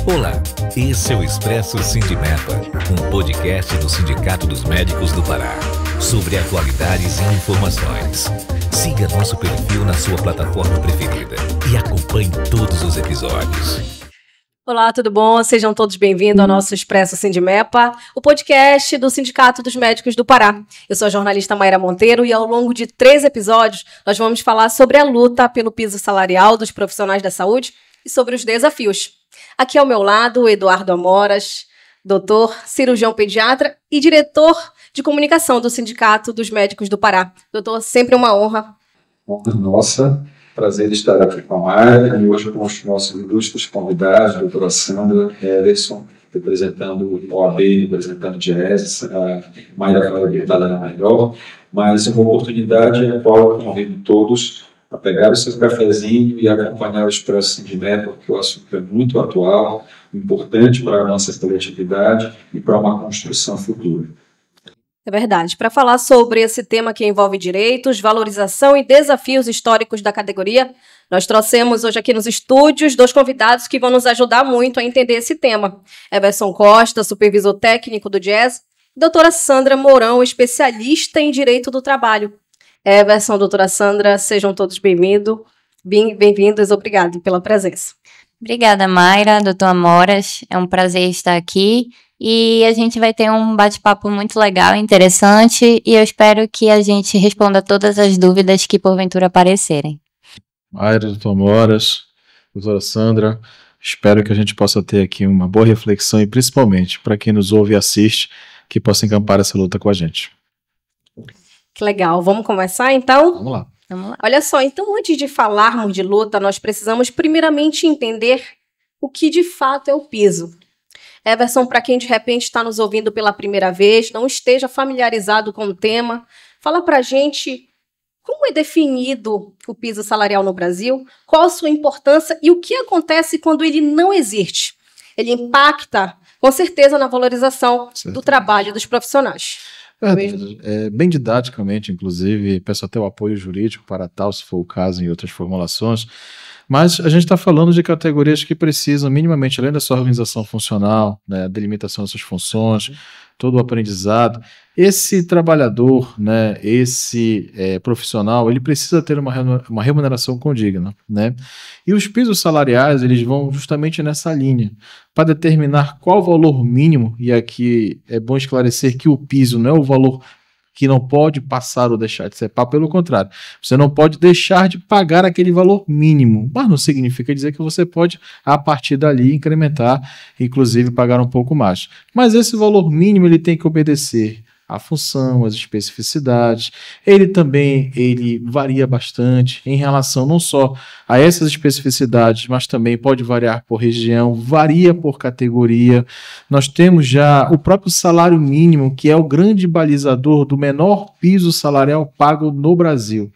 Olá, esse é o Expresso Sindimepa, um podcast do Sindicato dos Médicos do Pará, sobre atualidades e informações. Siga nosso perfil na sua plataforma preferida e acompanhe todos os episódios. Olá, tudo bom? Sejam todos bem-vindos ao nosso Expresso Sindimepa, o podcast do Sindicato dos Médicos do Pará. Eu sou a jornalista Mayra Monteiro e ao longo de 3 episódios nós vamos falar sobre a luta pelo piso salarial dos profissionais da saúde e sobre os desafios. Aqui ao meu lado, o Eduardo Amoras, doutor, cirurgião pediatra e diretor de comunicação do Sindicato dos Médicos do Pará. Doutor, sempre uma honra. Nossa, prazer estar aqui com a Mayra e hoje com os nossos ilustres convidados, a doutora Sandra Everson, representando o OAB, representando o DIEESE, a Mayra vai habilitada melhor, mas é uma oportunidade a qual eu convido todos a pegar o seu cafezinho e acompanhar o Expresso Sindimepa, porque o assunto é muito atual, importante para a nossa coletividade e para uma construção futura. É verdade. Para falar sobre esse tema que envolve direitos, valorização e desafios históricos da categoria, nós trouxemos hoje aqui nos estúdios 2 convidados que vão nos ajudar muito a entender esse tema. Everson Costa, supervisor técnico do DIEESE, e doutora Sandra Mourão, especialista em direito do trabalho. Everson, doutora Sandra, sejam todos bem-vindos, obrigado pela presença. Obrigada, Mayra, doutor Amoras, é um prazer estar aqui e a gente vai ter um bate-papo muito legal e interessante e eu espero que a gente responda todas as dúvidas que porventura aparecerem. Mayra, doutor Amoras, doutora Sandra, espero que a gente possa ter aqui uma boa reflexão e principalmente para quem nos ouve e assiste, que possa encampar essa luta com a gente. Que legal. Vamos começar, então? Vamos lá. Olha só, então antes de falarmos de luta, nós precisamos primeiramente entender o que de fato é o piso. Everson, para quem de repente está nos ouvindo pela primeira vez, não esteja familiarizado com o tema, fala para a gente como é definido o piso salarial no Brasil, qual a sua importância e o que acontece quando ele não existe. Ele impacta, com certeza, na valorização do trabalho dos profissionais. Bem didaticamente, inclusive, peço até o apoio jurídico para tal, se for o caso, em outras formulações, mas a gente está falando de categorias que precisam minimamente, além da sua organização funcional, né, a delimitação das suas funções, todo o aprendizado. Esse trabalhador, né, esse profissional, ele precisa ter uma remuneração condigna, né? E os pisos salariais, eles vão justamente nessa linha, para determinar qual o valor mínimo, e aqui é bom esclarecer que o piso não é o valor que não pode passar ou deixar de ser pago, pelo contrário, você não pode deixar de pagar aquele valor mínimo, mas não significa dizer que você pode, a partir dali, incrementar, inclusive pagar um pouco mais. Mas esse valor mínimo ele tem que obedecer a função, as especificidades. Ele varia bastante em relação não só a essas especificidades, mas também pode variar por região, varia por categoria. Nós temos já o próprio salário mínimo, que é o grande balizador do menor piso salarial pago no Brasil.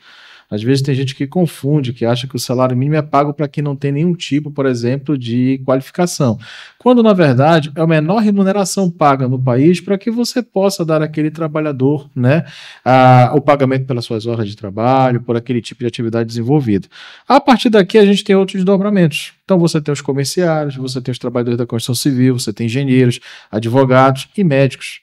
Às vezes tem gente que confunde, que acha que o salário mínimo é pago para quem não tem nenhum tipo, por exemplo, de qualificação. Quando, na verdade, é a menor remuneração paga no país para que você possa dar àquele trabalhador, né, o pagamento pelas suas horas de trabalho, por aquele tipo de atividade desenvolvida. A partir daqui, a gente tem outros desdobramentos. Então, você tem os comerciários, você tem os trabalhadores da construção civil, você tem engenheiros, advogados e médicos.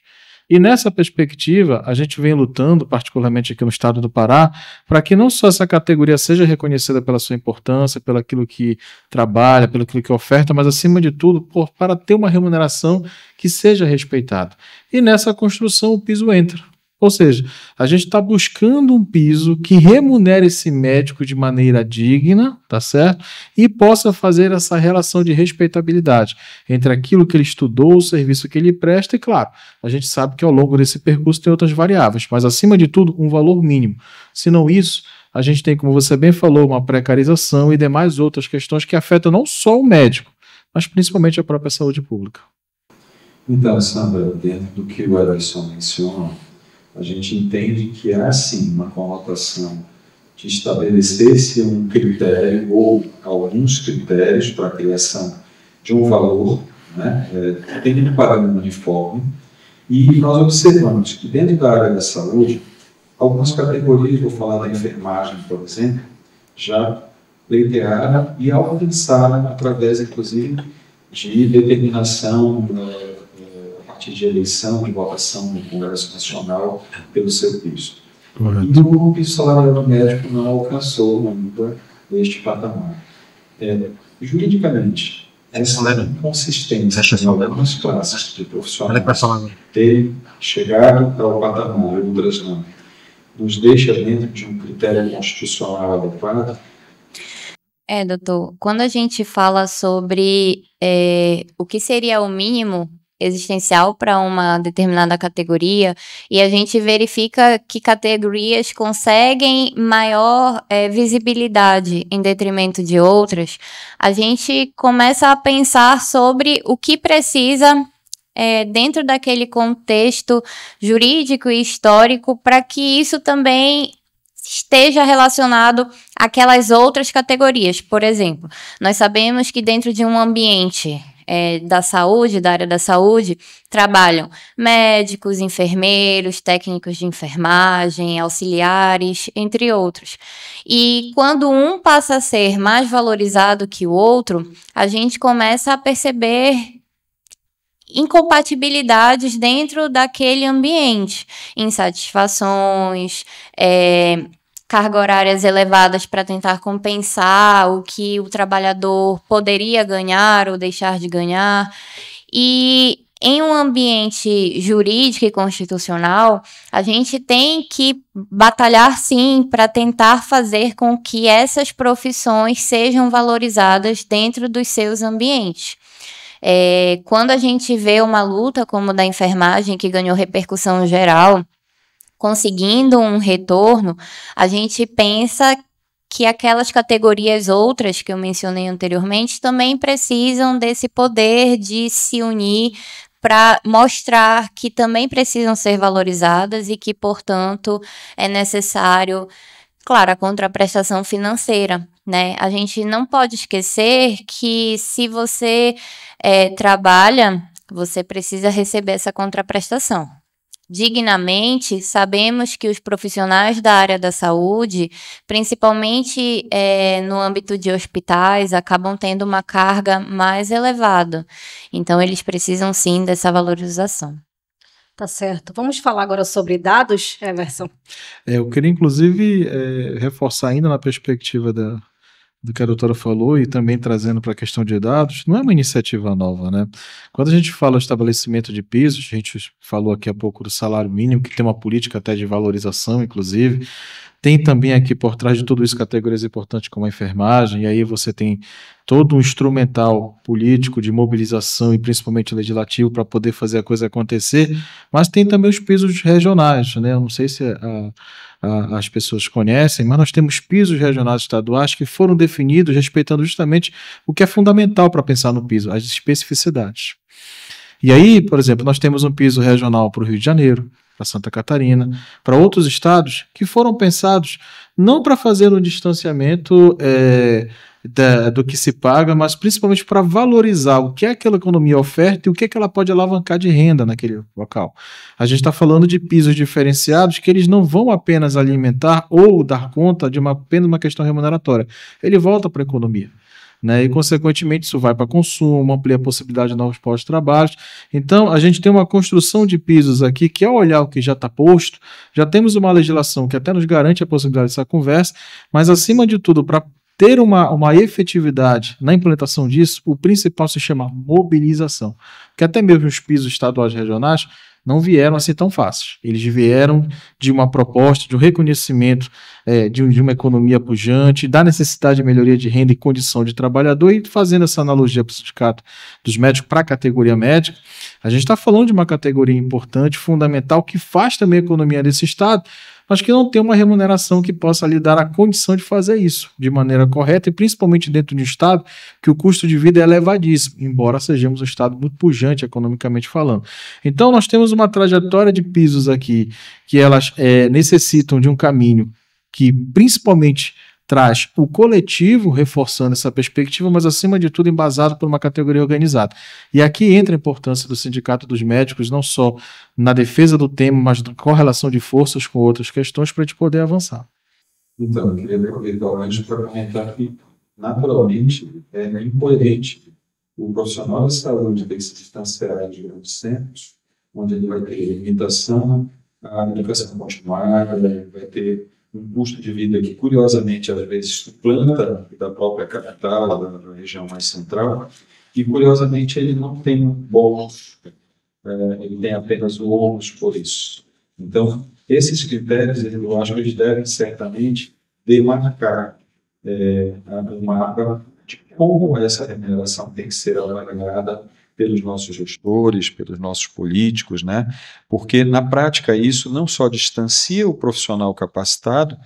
E nessa perspectiva, a gente vem lutando, particularmente aqui no estado do Pará, para que não só essa categoria seja reconhecida pela sua importância, pelo aquilo que trabalha, pelo aquilo que oferta, mas acima de tudo, para ter uma remuneração que seja respeitada. E nessa construção o piso entra. Ou seja, a gente está buscando um piso que remunere esse médico de maneira digna, tá certo? E possa fazer essa relação de respeitabilidade entre aquilo que ele estudou, o serviço que ele presta, e claro, a gente sabe que ao longo desse percurso tem outras variáveis, mas acima de tudo, um valor mínimo. Se não isso, a gente tem, como você bem falou, uma precarização e demais outras questões que afetam não só o médico, mas principalmente a própria saúde pública. Então, Sandra, dentro do que o Everson menciona, a gente entende que há sim uma conotação de estabelecer-se um critério ou alguns critérios para a criação de um valor, né, tendo um padrão uniforme, e nós observamos que dentro da área da saúde, algumas categorias, vou falar da enfermagem, por exemplo, já pleitearam e alcançaram, através, inclusive, de determinação a partir de eleição, de votação no Congresso Nacional pelo seu piso. E o piso salarial médico não alcançou ainda este patamar. Juridicamente, essa inconsistência em algumas classes de profissionais terem chegado ao patamar, outras não, nos deixa dentro de um critério constitucional adequado? Doutor, quando a gente fala sobre o que seria o mínimo existencial para uma determinada categoria, e a gente verifica que categorias conseguem maior visibilidade em detrimento de outras, a gente começa a pensar sobre o que precisa dentro daquele contexto jurídico e histórico para que isso também esteja relacionado àquelas outras categorias. Por exemplo, nós sabemos que dentro de um ambiente da saúde, da área da saúde, trabalham médicos, enfermeiros, técnicos de enfermagem, auxiliares, entre outros. E quando um passa a ser mais valorizado que o outro, a gente começa a perceber incompatibilidades dentro daquele ambiente, insatisfações, cargas horárias elevadas para tentar compensar o que o trabalhador poderia ganhar ou deixar de ganhar. E em um ambiente jurídico e constitucional, a gente tem que batalhar sim para tentar fazer com que essas profissões sejam valorizadas dentro dos seus ambientes. Quando a gente vê uma luta como a da enfermagem, que ganhou repercussão geral, conseguindo um retorno, a gente pensa que aquelas categorias outras que eu mencionei anteriormente também precisam desse poder de se unir para mostrar que também precisam ser valorizadas e que, portanto, é necessário, claro, a contraprestação financeira, né? A gente não pode esquecer que se você trabalha, você precisa receber essa contraprestação. Dignamente, sabemos que os profissionais da área da saúde, principalmente no âmbito de hospitais, acabam tendo uma carga mais elevada. Então, eles precisam sim dessa valorização. Tá certo. Vamos falar agora sobre dados, Everson? Eu queria, inclusive, reforçar ainda na perspectiva do que a doutora falou e também trazendo para a questão de dados, não é uma iniciativa nova, né? Quando a gente fala estabelecimento de pisos, a gente falou aqui há pouco do salário mínimo, que tem uma política até de valorização, inclusive, tem também aqui por trás de tudo isso categorias importantes como a enfermagem, e aí você tem todo um instrumental político de mobilização e principalmente legislativo para poder fazer a coisa acontecer, mas tem também os pisos regionais, né? Eu não sei se as pessoas conhecem, mas nós temos pisos regionais estaduais que foram definidos respeitando justamente o que é fundamental para pensar no piso, as especificidades. E aí, por exemplo, nós temos um piso regional para o Rio de Janeiro, para Santa Catarina, para outros estados que foram pensados não para fazer um distanciamento do que se paga, mas principalmente para valorizar o que aquela economia oferta e o que ela pode alavancar de renda naquele local. A gente está falando de pisos diferenciados que eles não vão apenas alimentar ou dar conta de apenas uma questão remuneratória. Ele volta para a economia. Né, e, consequentemente, isso vai para consumo, amplia a possibilidade de novos postos de trabalho. Então, a gente tem uma construção de pisos aqui que, ao olhar o que já está posto, já temos uma legislação que até nos garante a possibilidade dessa conversa, mas, acima de tudo, para ter uma efetividade na implementação disso, o principal se chama mobilização. Porque até mesmo os pisos estaduais e regionais não vieram assim tão fáceis. Eles vieram de uma proposta, de um reconhecimento de uma economia pujante, da necessidade de melhoria de renda e condição de trabalhador, e fazendo essa analogia para o sindicato dos médicos para a categoria médica, a gente está falando de uma categoria importante, fundamental, que faz também a economia desse estado, mas que não tem uma remuneração que possa lhe dar a condição de fazer isso de maneira correta, e principalmente dentro de um estado que o custo de vida é elevadíssimo, embora sejamos um estado muito pujante economicamente falando. Então, nós temos uma trajetória de pisos aqui que elas necessitam de um caminho que principalmente traz o coletivo, reforçando essa perspectiva, mas acima de tudo embasado por uma categoria organizada. E aqui entra a importância do Sindicato dos Médicos, não só na defesa do tema, mas na correlação de forças com outras questões para a gente poder avançar. Então, eu queria aproveitar o gancho para comentar que, naturalmente, é incoerente o profissional de saúde tem que se distanciar de grandes centros, onde ele vai ter limitação à educação continuada, vai ter um custo de vida que, curiosamente, às vezes suplanta da própria capital, da região mais central, e, curiosamente, ele não tem bônus, ele tem apenas o ônus por isso. Então, esses critérios, eu acho que eles devem, certamente, demarcar um mapa de como essa remuneração tem que ser avaliada pelos nossos gestores, pelos nossos políticos, né? Porque, na prática, isso não só distancia o profissional capacitado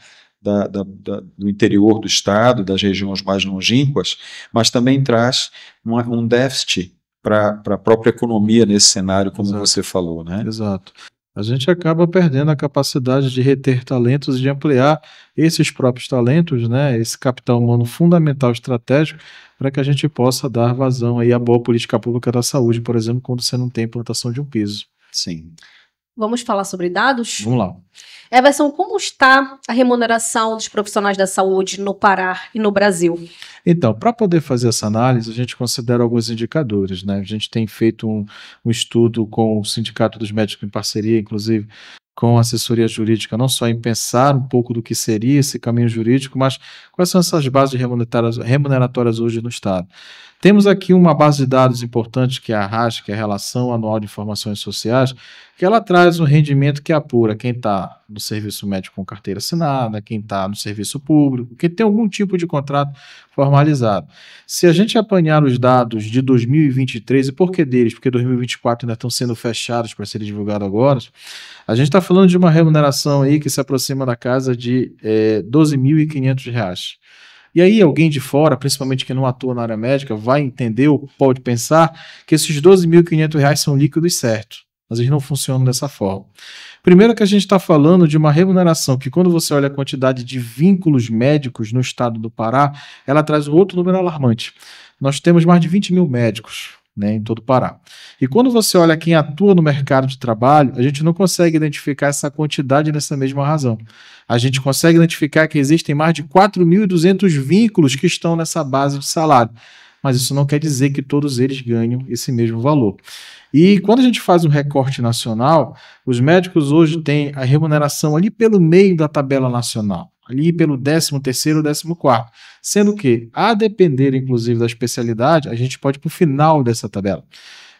do interior do Estado, das regiões mais longínquas, mas também traz um déficit para a própria economia nesse cenário, como você falou, né? Exato. A gente acaba perdendo a capacidade de reter talentos e de ampliar esses próprios talentos, né? Esse capital humano fundamental estratégico para que a gente possa dar vazão aí à boa política pública da saúde, por exemplo, quando você não tem implantação de um piso. Sim. Vamos falar sobre dados? Vamos lá. Everson, como está a remuneração dos profissionais da saúde no Pará e no Brasil? Então, para poder fazer essa análise, a gente considera alguns indicadores, né? A gente tem feito um estudo com o Sindicato dos Médicos em parceria, inclusive, com a assessoria jurídica, não só em pensar um pouco do que seria esse caminho jurídico, mas quais são essas bases remuneratórias hoje no Estado. Temos aqui uma base de dados importante, que é a RAS, que é a Relação Anual de Informações Sociais, que ela traz um rendimento que apura quem está no serviço médico com carteira assinada, quem está no serviço público, quem tem algum tipo de contrato formalizado. Se a gente apanhar os dados de 2023, e por que deles? Porque 2024 ainda estão sendo fechados para serem divulgados agora, a gente está falando de uma remuneração aí que se aproxima da casa de R$12.500. E aí alguém de fora, principalmente quem não atua na área médica, vai entender ou pode pensar que esses R$12.500 são líquidos certos. Mas eles não funcionam dessa forma. Primeiro que a gente está falando de uma remuneração que, quando você olha a quantidade de vínculos médicos no estado do Pará, ela traz um outro número alarmante. Nós temos mais de 20 mil médicos, né, em todo o Pará. E quando você olha quem atua no mercado de trabalho, a gente não consegue identificar essa quantidade nessa mesma razão. A gente consegue identificar que existem mais de 4.200 vínculos que estão nessa base de salário. Mas isso não quer dizer que todos eles ganham esse mesmo valor. E quando a gente faz um recorte nacional, os médicos hoje têm a remuneração ali pelo meio da tabela nacional, ali pelo 13º, 14º, sendo que, a depender inclusive da especialidade, a gente pode ir para o final dessa tabela.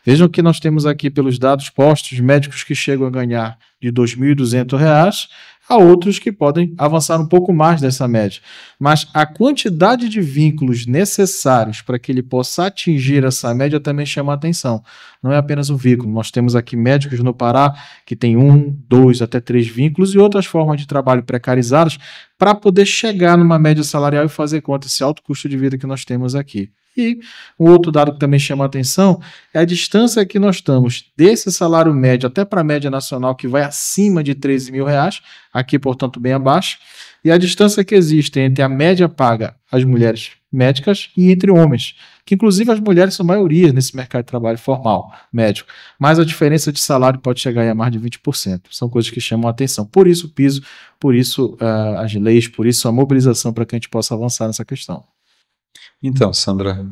Vejam que nós temos aqui, pelos dados postos, médicos que chegam a ganhar de R$2.200 a outros que podem avançar um pouco mais dessa média. Mas a quantidade de vínculos necessários para que ele possa atingir essa média também chama a atenção. Não é apenas um vínculo. Nós temos aqui médicos no Pará que têm 1, 2 até 3 vínculos e outras formas de trabalho precarizadas para poder chegar numa média salarial e fazer conta desse alto custo de vida que nós temos aqui. E um outro dado que também chama a atenção é a distância que nós estamos desse salário médio até para a média nacional, que vai acima de R$13.000, aqui, portanto, bem abaixo, e a distância que existe entre a média paga às mulheres médicas e entre homens, que inclusive as mulheres são maioria nesse mercado de trabalho formal, médico, mas a diferença de salário pode chegar a mais de 20%. São coisas que chamam a atenção. Por isso o piso, por isso as leis, por isso a mobilização para que a gente possa avançar nessa questão. Então, Sandra,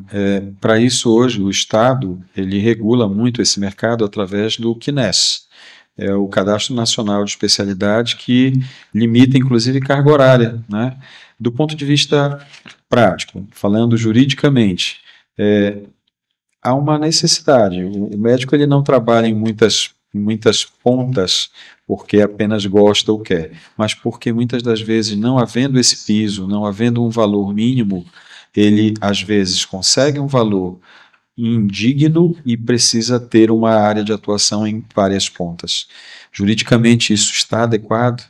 para isso hoje o Estado ele regula muito esse mercado através do CNES, o Cadastro Nacional de Especialidade, que limita inclusive carga horária, né? Do ponto de vista prático, falando juridicamente, há uma necessidade. O médico ele não trabalha em muitas pontas porque apenas gosta ou quer, mas porque muitas das vezes, não havendo esse piso, não havendo um valor mínimo, ele às vezes consegue um valor indigno e precisa ter uma área de atuação em várias pontas. Juridicamente isso está adequado?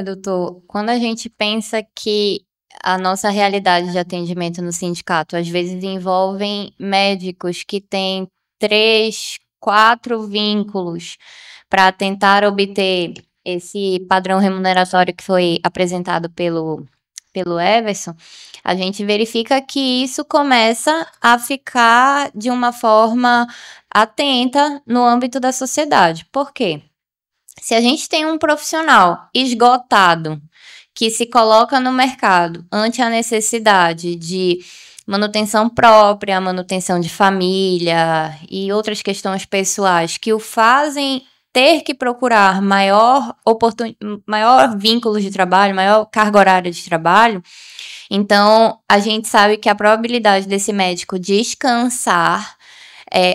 Doutor, quando a gente pensa que a nossa realidade de atendimento no sindicato às vezes envolvem médicos que têm 3, 4 vínculos para tentar obter esse padrão remuneratório que foi apresentado pelo Everson, a gente verifica que isso começa a ficar de uma forma atenta no âmbito da sociedade. Por quê? Se a gente tem um profissional esgotado que se coloca no mercado ante a necessidade de manutenção própria, manutenção de família e outras questões pessoais que o fazem ter que procurar maior vínculo de trabalho, maior carga horária de trabalho. Então, a gente sabe que a probabilidade desse médico descansar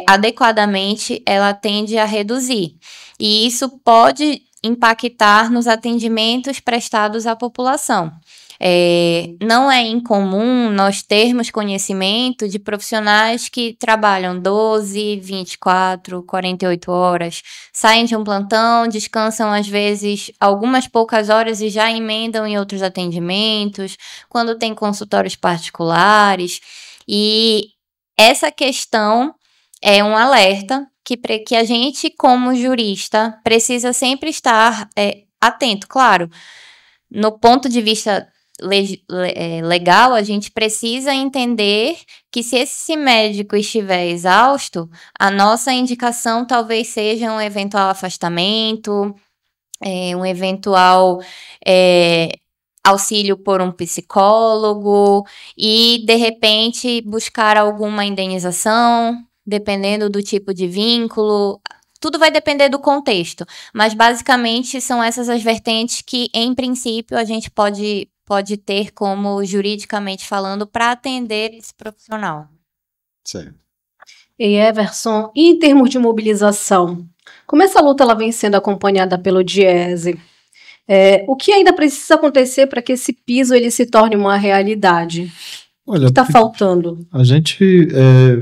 adequadamente, ela tende a reduzir. E isso pode impactar nos atendimentos prestados à população. Não é incomum nós termos conhecimento de profissionais que trabalham 12, 24, 48 horas, saem de um plantão, descansam às vezes algumas poucas horas e já emendam em outros atendimentos, quando tem consultórios particulares. E essa questão é um alerta que a gente, como jurista, precisa sempre estar atento. Claro, no ponto de vista legal, a gente precisa entender que se esse médico estiver exausto, a nossa indicação talvez seja um eventual afastamento, um eventual auxílio por um psicólogo e, de repente, buscar alguma indenização, dependendo do tipo de vínculo. Tudo vai depender do contexto, mas basicamente são essas as vertentes que, em princípio, a gente pode ter como, juridicamente falando, para atender esse profissional. Certo. E Everson, em termos de mobilização, como essa luta ela vem sendo acompanhada pelo Diese? O que ainda precisa acontecer para que esse piso ele se torne uma realidade? Olha, o que está faltando? A gente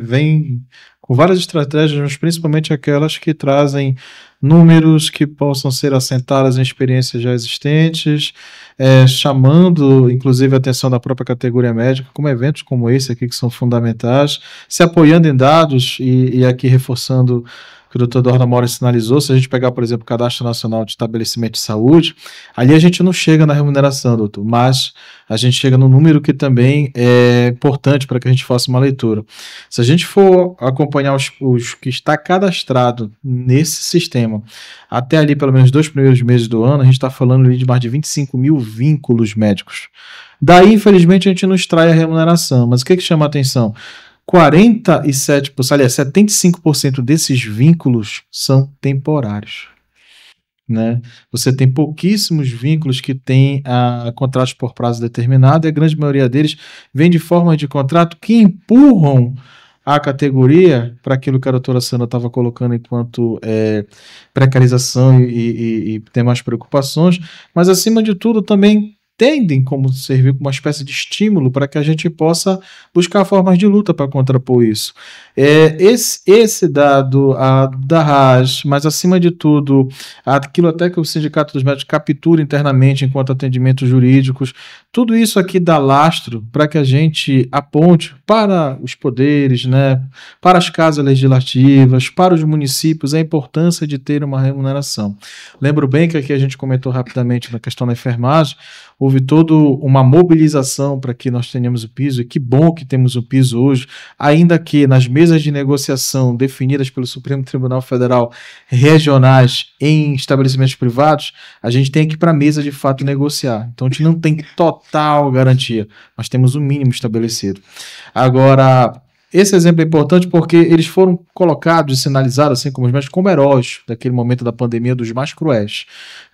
vem com várias estratégias, mas principalmente aquelas que trazem números que possam ser assentadas em experiências já existentes, chamando inclusive a atenção da própria categoria médica, como eventos como esse aqui que são fundamentais, se apoiando em dados e aqui reforçando que o Dr. Dorna Moura sinalizou. Se a gente pegar, por exemplo, o Cadastro Nacional de Estabelecimento de Saúde, ali a gente não chega na remuneração, doutor, mas a gente chega no número que também é importante para que a gente faça uma leitura. Se a gente for acompanhar os que está cadastrado nesse sistema, até ali pelo menos 2 primeiros meses do ano, a gente está falando ali de mais de 25 mil vínculos médicos. Daí, infelizmente, a gente não extrai a remuneração, mas o que chama a atenção? 47%, aliás, 75% desses vínculos são temporários, né? Você tem pouquíssimos vínculos que têm contratos por prazo determinado, e a grande maioria deles vem de forma de contrato que empurram a categoria para aquilo que a doutora Sandra estava colocando enquanto precarização e demais preocupações, mas acima de tudo também tendem como servir como uma espécie de estímulo para que a gente possa buscar formas de luta para contrapor isso. Esse dado da RAS, mas acima de tudo, aquilo até que o Sindicato dos Médicos captura internamente enquanto atendimentos jurídicos, tudo isso aqui dá lastro para que a gente aponte para os poderes, né, para as casas legislativas, para os municípios, a importância de ter uma remuneração. Lembro bem que aqui a gente comentou rapidamente na questão da enfermagem, houve toda uma mobilização para que nós tenhamos o piso, e que bom que temos o piso hoje, ainda que nas mesas de negociação definidas pelo Supremo Tribunal Federal regionais em estabelecimentos privados, a gente tem que ir para a mesa de fato negociar. Então a gente não tem total garantia, mas temos o mínimo estabelecido. Agora, esse exemplo é importante porque eles foram colocados e sinalizados, assim como os médicos, como heróis daquele momento da pandemia, dos mais cruéis,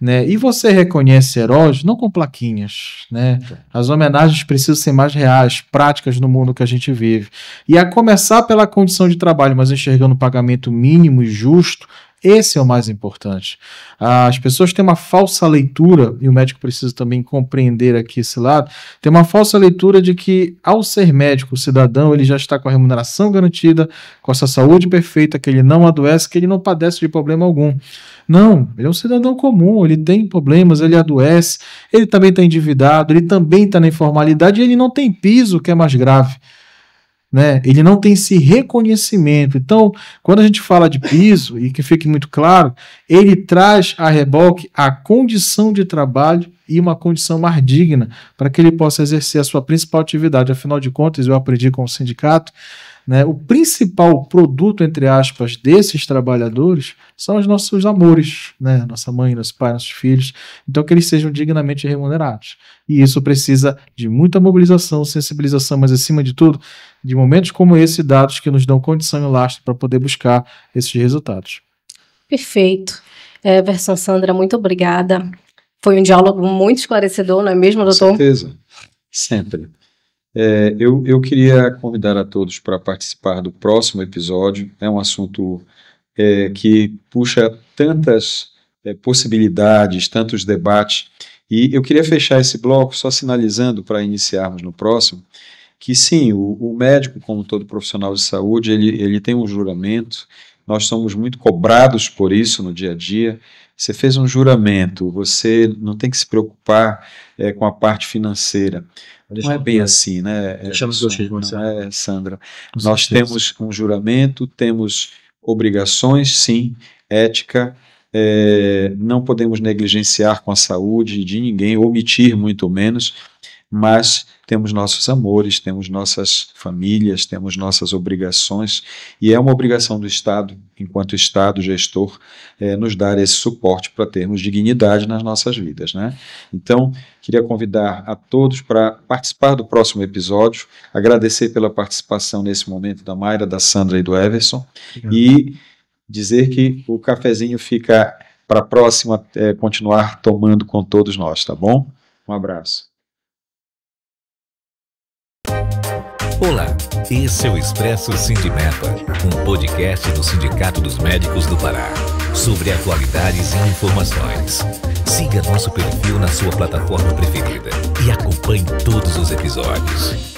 né? E você reconhece heróis não com plaquinhas, né? As homenagens precisam ser mais reais, práticas no mundo que a gente vive. E a começar pela condição de trabalho, mas enxergando o pagamento mínimo e justo, esse é o mais importante. As pessoas têm uma falsa leitura, e o médico precisa também compreender aqui esse lado, tem uma falsa leitura de que, ao ser médico, o cidadão, ele já está com a remuneração garantida, com essa saúde perfeita, que ele não adoece, que ele não padece de problema algum. Não, ele é um cidadão comum, ele tem problemas, ele adoece, ele também está endividado, ele também está na informalidade, e ele não tem piso, que é mais grave. Né? Ele não tem esse reconhecimento. Então, quando a gente fala de piso, e que fique muito claro, ele traz a reboque a condição de trabalho e uma condição mais digna para que ele possa exercer a sua principal atividade. Afinal de contas, eu aprendi com o sindicato, né, o principal produto, entre aspas, desses trabalhadores são os nossos amores, né, nossa mãe, nosso pai, nossos filhos, então que eles sejam dignamente remunerados. E isso precisa de muita mobilização, sensibilização, mas acima de tudo, de momentos como esse, dados que nos dão condição e lastro para poder buscar esses resultados. Perfeito. Everson, Sandra, muito obrigada. Foi um diálogo muito esclarecedor, não é mesmo, doutor? Com certeza, sempre. Eu queria convidar a todos para participar do próximo episódio. É um assunto que puxa tantas possibilidades, tantos debates. E eu queria fechar esse bloco só sinalizando para iniciarmos no próximo que sim, o médico, como todo profissional de saúde, ele tem um juramento. Nós somos muito cobrados por isso no dia a dia. Você fez um juramento, você não tem que se preocupar com a parte financeira. Não é bem assim, né? Não é, Sandra? Nós temos um juramento, temos obrigações, sim, ética, não podemos negligenciar com a saúde de ninguém, omitir muito menos, mas temos nossos amores, temos nossas famílias, temos nossas obrigações, e é uma obrigação do Estado, enquanto Estado gestor, nos dar esse suporte para termos dignidade nas nossas vidas, né? Então, queria convidar a todos para participar do próximo episódio, agradecer pela participação nesse momento da Mayra, da Sandra e do Everson, e dizer que o cafezinho fica para a próxima continuar tomando com todos nós, tá bom? Um abraço. Olá, esse é o Expresso Sindimepa, um podcast do Sindicato dos Médicos do Pará, sobre atualidades e informações. Siga nosso perfil na sua plataforma preferida e acompanhe todos os episódios.